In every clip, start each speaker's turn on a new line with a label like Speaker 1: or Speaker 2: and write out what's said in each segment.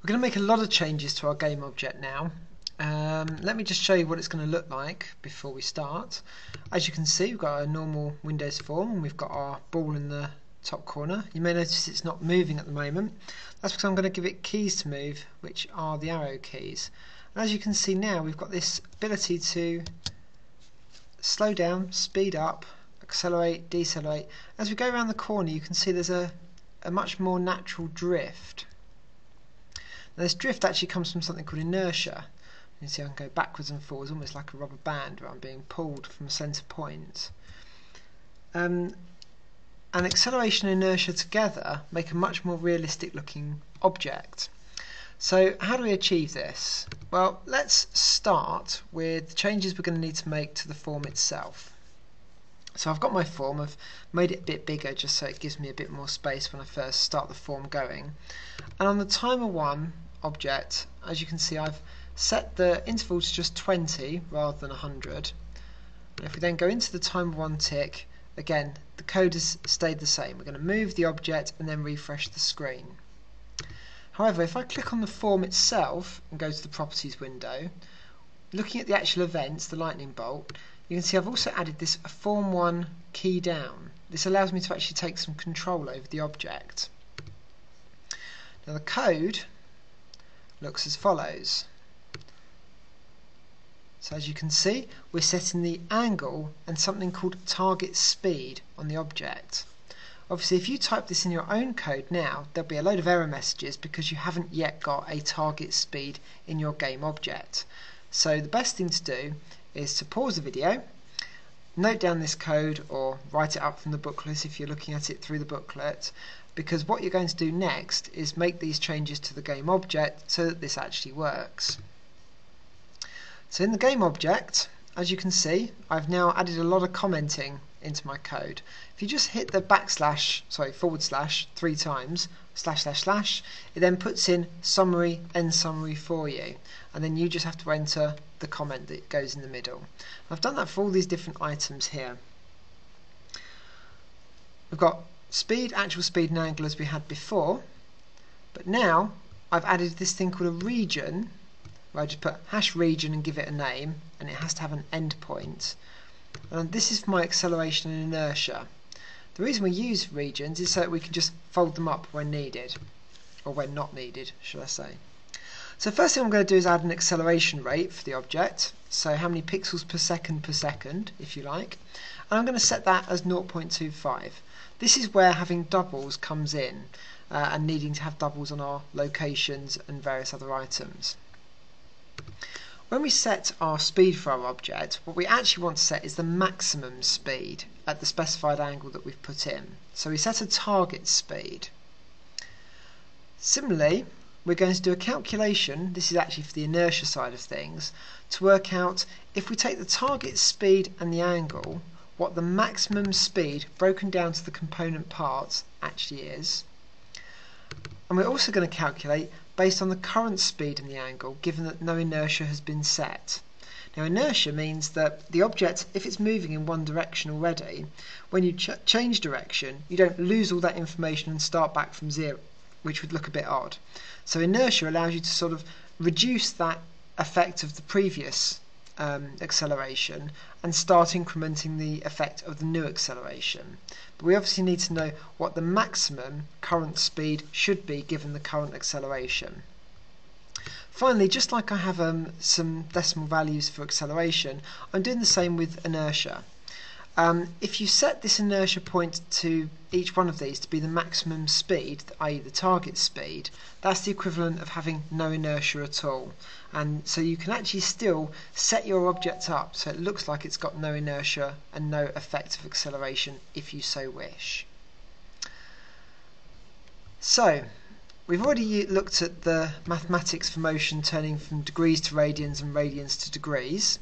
Speaker 1: We're going to make a lot of changes to our game object now. Let me just show you what it's going to look like before we start. As you can see, we've got a normal Windows form and we've got our ball in the top corner. You may notice it's not moving at the moment. That's because I'm going to give it keys to move, which are the arrow keys. And as you can see now, we've got this ability to slow down, speed up, accelerate, decelerate. As we go around the corner, you can see there's a much more natural drift. Now this drift actually comes from something called inertia. You can see I can go backwards and forwards almost like a rubber band where I'm being pulled from a centre point. And acceleration and inertia together make a much more realistic looking object. So how do we achieve this? Well, let's start with the changes we're going to need to make to the form itself. So I've got my form, I've made it a bit bigger just so it gives me a bit more space when I first start the form going. And on the timer 1 object, as you can see, I've set the interval to just 20 rather than 100. And if we then go into the timer 1 tick, again the code has stayed the same. We're going to move the object and then refresh the screen. However, if I click on the form itself and go to the properties window, looking at the actual events, the lightning bolt, you can see I've also added this form 1 key down. This allows me to actually take some control over the object. Now the code looks as follows. So as you can see, we're setting the angle and something called target speed on the object. Obviously, if you type this in your own code now, there'll be a load of error messages because you haven't yet got a target speed in your game object. So the best thing to do is to pause the video, note down this code or write it up from the booklet if you're looking at it through the booklet, because what you're going to do next is make these changes to the game object so that this actually works. So in the game object, as you can see, I've now added a lot of commenting into my code. If you just hit the forward slash 3 times, ///, it then puts in summary, end summary for you, and then you just have to enter the comment that goes in the middle. I've done that for all these different items here. We've got speed, actual speed and angle as we had before, but now I've added this thing called a region, where I just put #region and give it a name, and it has to have an endpoint. And this is for my acceleration and inertia. The reason we use regions is so that we can just fold them up when needed, or when not needed, should I say. So first thing I'm going to do is add an acceleration rate for the object, so how many pixels per second, if you like, and I'm going to set that as 0.25. This is where having doubles comes in, and needing to have doubles on our locations and various other items. When we set our speed for our object, what we actually want to set is the maximum speed at the specified angle that we've put in. So we set a target speed. Similarly, we're going to do a calculation, this is actually for the inertia side of things, to work out if we take the target speed and the angle, what the maximum speed broken down to the component parts actually is. And we're also going to calculate based on the current speed and the angle, given that no inertia has been set. Now inertia means that the object, if it's moving in one direction already, when you change direction, you don't lose all that information and start back from zero, which would look a bit odd. So inertia allows you to sort of reduce that effect of the previous acceleration and start incrementing the effect of the new acceleration. But we obviously need to know what the maximum current speed should be given the current acceleration. Finally, just like I have some decimal values for acceleration, I'm doing the same with inertia. If you set this inertia point to each one of these to be the maximum speed, i.e. the target speed, that's the equivalent of having no inertia at all. And so you can actually still set your object up so it looks like it's got no inertia and no effect of acceleration if you so wish. So, we've already looked at the mathematics for motion turning from degrees to radians and radians to degrees.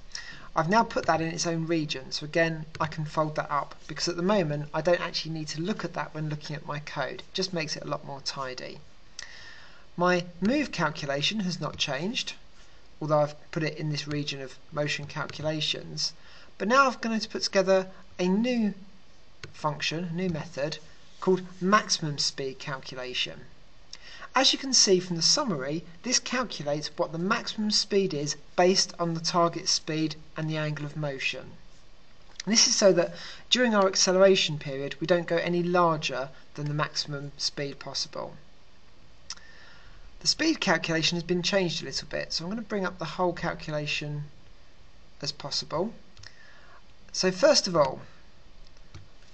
Speaker 1: I've now put that in its own region, so again I can fold that up because at the moment I don't actually need to look at that when looking at my code. It just makes it a lot more tidy. My move calculation has not changed, although I've put it in this region of motion calculations, but now I'm going to put together a new function, a new method called maximum speed calculation. As you can see from the summary, this calculates what the maximum speed is based on the target speed and the angle of motion. And this is so that during our acceleration period we don't go any larger than the maximum speed possible. The speed calculation has been changed a little bit, so I'm going to bring up the whole calculation as possible. So first of all,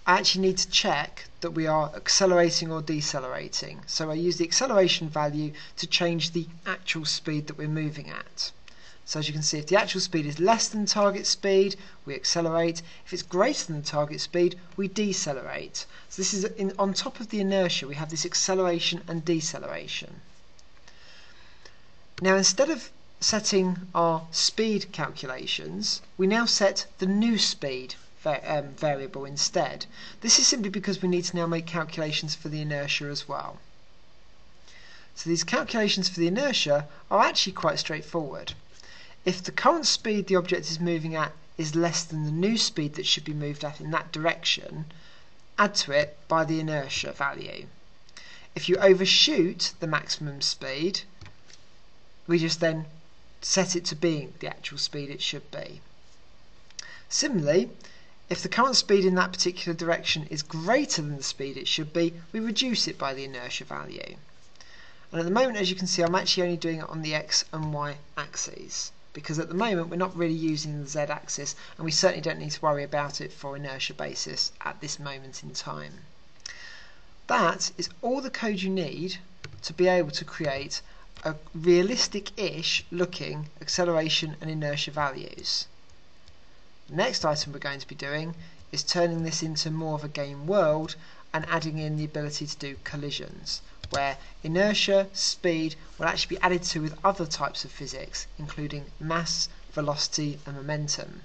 Speaker 1: I actually need to check that we are accelerating or decelerating. So I use the acceleration value to change the actual speed that we're moving at. So as you can see, if the actual speed is less than target speed, we accelerate. If it's greater than the target speed, we decelerate. So this is on top of the inertia, we have this acceleration and deceleration. Now instead of setting our speed calculations, we now set the new speed variable instead. This is simply because we need to now make calculations for the inertia as well. So these calculations for the inertia are actually quite straightforward. If the current speed the object is moving at is less than the new speed that should be moved at in that direction, add to it by the inertia value. If you overshoot the maximum speed, we just then set it to being the actual speed it should be. Similarly, if the current speed in that particular direction is greater than the speed it should be, we reduce it by the inertia value. And at the moment, as you can see, I'm actually only doing it on the x and y axes, because at the moment we're not really using the z-axis, and we certainly don't need to worry about it for inertia basis at this moment in time. That is all the code you need to be able to create a realistic-ish looking acceleration and inertia values. The next item we're going to be doing is turning this into more of a game world and adding in the ability to do collisions, where inertia, speed will actually be added to with other types of physics, including mass, velocity and momentum.